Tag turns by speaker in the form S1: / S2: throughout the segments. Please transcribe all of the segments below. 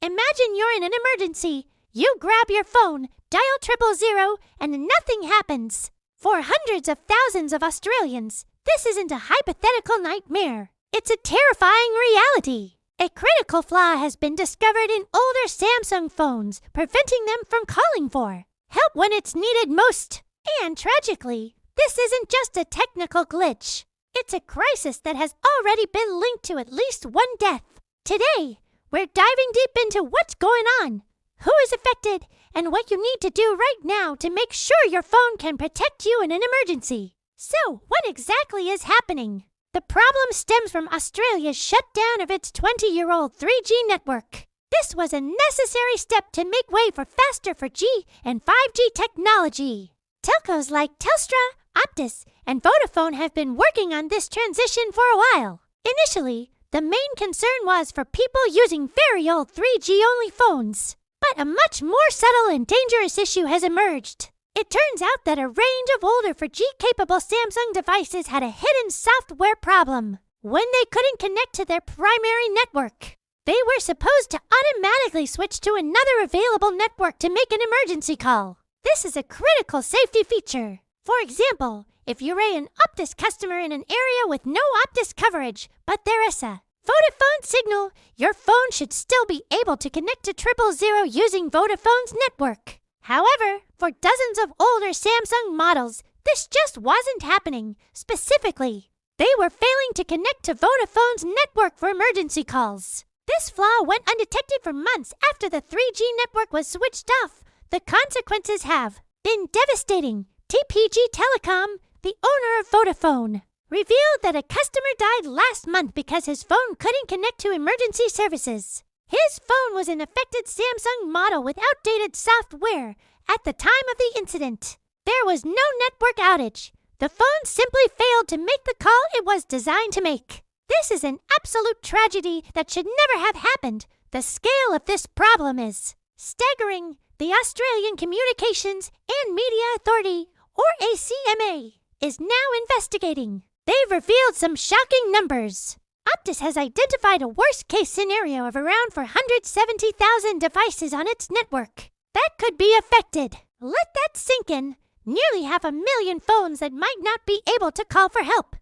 S1: Imagine you're in an emergency. You grab your phone, dial 000, and nothing happens. For hundreds of thousands of Australians, this isn't a hypothetical nightmare. It's a terrifying reality. A critical flaw has been discovered in older Samsung phones, preventing them from calling for help when it's needed most. And tragically, this isn't just a technical glitch. It's a crisis that has already been linked to at least one death. Today, we're diving deep into what's going on, who is affected, and what you need to do right now to make sure your phone can protect you in an emergency. So, what exactly is happening? The problem stems from Australia's shutdown of its 20-year-old 3G network. This was a necessary step to make way for faster 4G and 5G technology. Telcos like Telstra, Optus, and Vodafone have been working on this transition for a while. Initially, the main concern was for people using very old 3G-only phones. But a much more subtle and dangerous issue has emerged. It turns out that a range of older 4G-capable Samsung devices had a hidden software problem. When they couldn't connect to their primary network, they were supposed to automatically switch to another available network to make an emergency call. This is a critical safety feature. For example, if you're an Optus customer in an area with no Optus coverage, but there is a Vodafone signal, your phone should still be able to connect to 000 using Vodafone's network. However, for dozens of older Samsung models, this just wasn't happening. Specifically, they were failing to connect to Vodafone's network for emergency calls. This flaw went undetected for months after the 3G network was switched off. The consequences have been devastating. TPG Telecom, the owner of Vodafone, revealed that a customer died last month because his phone couldn't connect to emergency services. His phone was an affected Samsung model with outdated software at the time of the incident. There was no network outage. The phone simply failed to make the call it was designed to make. This is an absolute tragedy that should never have happened. The scale of this problem is staggering. The Australian Communications and Media Authority, or ACMA, is now investigating. They've revealed some shocking numbers. Optus has identified a worst-case scenario of around 470,000 devices on its network that could be affected. Let that sink in. Nearly 500,000 phones that might not be able to call for help.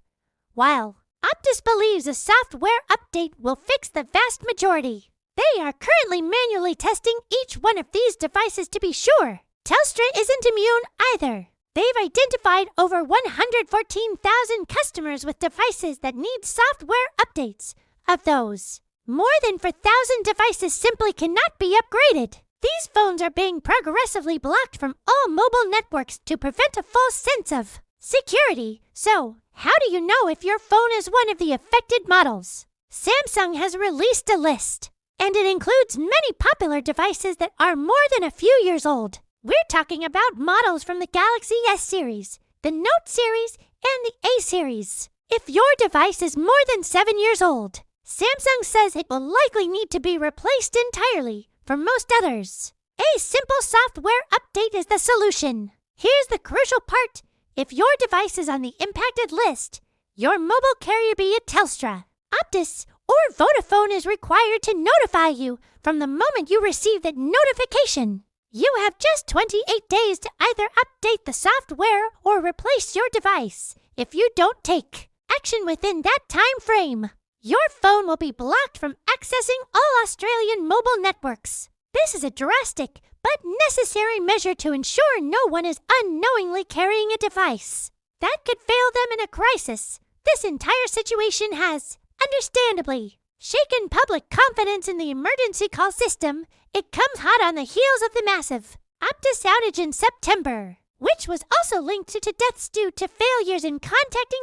S1: While Optus believes a software update will fix the vast majority, they are currently manually testing each one of these devices to be sure. Telstra isn't immune either. They've identified over 114,000 customers with devices that need software updates. Of those, more than 4,000 devices simply cannot be upgraded. These phones are being progressively blocked from all mobile networks to prevent a false sense of security. So, how do you know if your phone is one of the affected models? Samsung has released a list, and it includes many popular devices that are more than a few years old. We're talking about models from the Galaxy S series, the Note series, and the A series. If your device is more than 7 years old, Samsung says it will likely need to be replaced entirely. For most others, a simple software update is the solution. Here's the crucial part. If your device is on the impacted list, your mobile carrier, be it Telstra, Optus, or Vodafone, is required to notify you from the moment you receive that notification. You have just 28 days to either update the software or replace your device. If you don't take action within that time frame, your phone will be blocked from accessing all Australian mobile networks. This is a drastic but necessary measure to ensure no one is unknowingly carrying a device that could fail them in a crisis. This entire situation has, understandably, shaken public confidence in the emergency call system. It comes hot on the heels of the massive Optus outage in September, which was also linked to deaths due to failures in contacting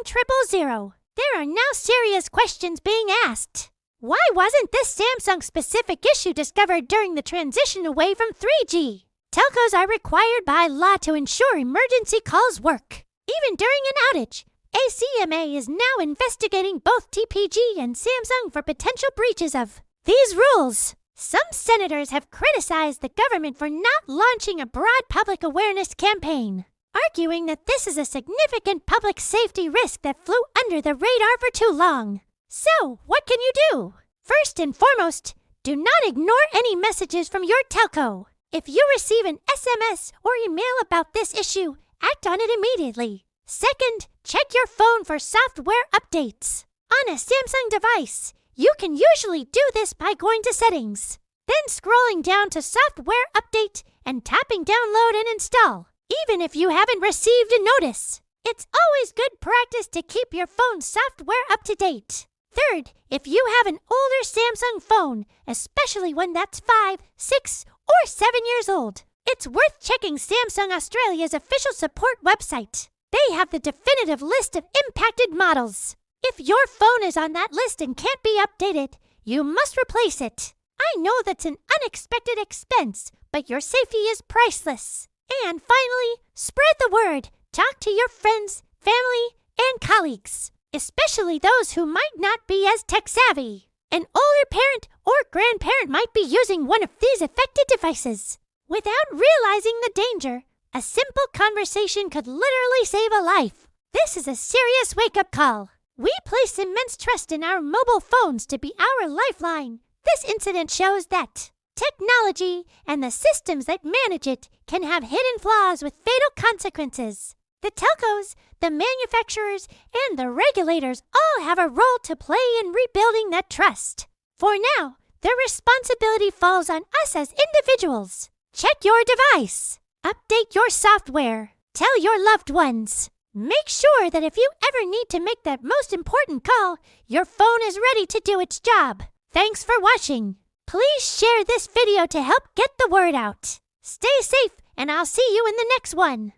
S1: 000. There are now serious questions being asked. Why wasn't this Samsung-specific issue discovered during the transition away from 3G? Telcos are required by law to ensure emergency calls work, even during an outage. ACMA is now investigating both TPG and Samsung for potential breaches of these rules. Some senators have criticized the government for not launching a broad public awareness campaign, arguing that this is a significant public safety risk that flew under the radar for too long. So, what can you do? First and foremost, Do not ignore any messages from your telco. If you receive an SMS or email about this issue, act on it immediately. Second, check your phone for software updates. On a Samsung device, you can usually do this by going to Settings, then scrolling down to Software Update and tapping Download and Install, even if you haven't received a notice. It's always good practice to keep your phone's software up to date. Third, if you have an older Samsung phone, especially one that's 5, 6, or 7 years old, it's worth checking Samsung Australia's official support website. They have the definitive list of impacted models. If your phone is on that list and can't be updated, you must replace it. I know that's an unexpected expense, but your safety is priceless. And finally, spread the word. Talk to your friends, family, and colleagues, especially those who might not be as tech-savvy. An older parent or grandparent might be using one of these affected devices. Without realizing the danger, a simple conversation could literally save a life. This is a serious wake-up call. We place immense trust in our mobile phones to be our lifeline. This incident shows that technology and the systems that manage it can have hidden flaws with fatal consequences. The telcos, the manufacturers, and the regulators all have a role to play in rebuilding that trust. For now, the responsibility falls on us as individuals. Check your device. Update your software. Tell your loved ones. Make sure that if you ever need to make that most important call, your phone is ready to do its job. Thanks for watching. Please share this video to help get the word out. Stay safe, and I'll see you in the next one.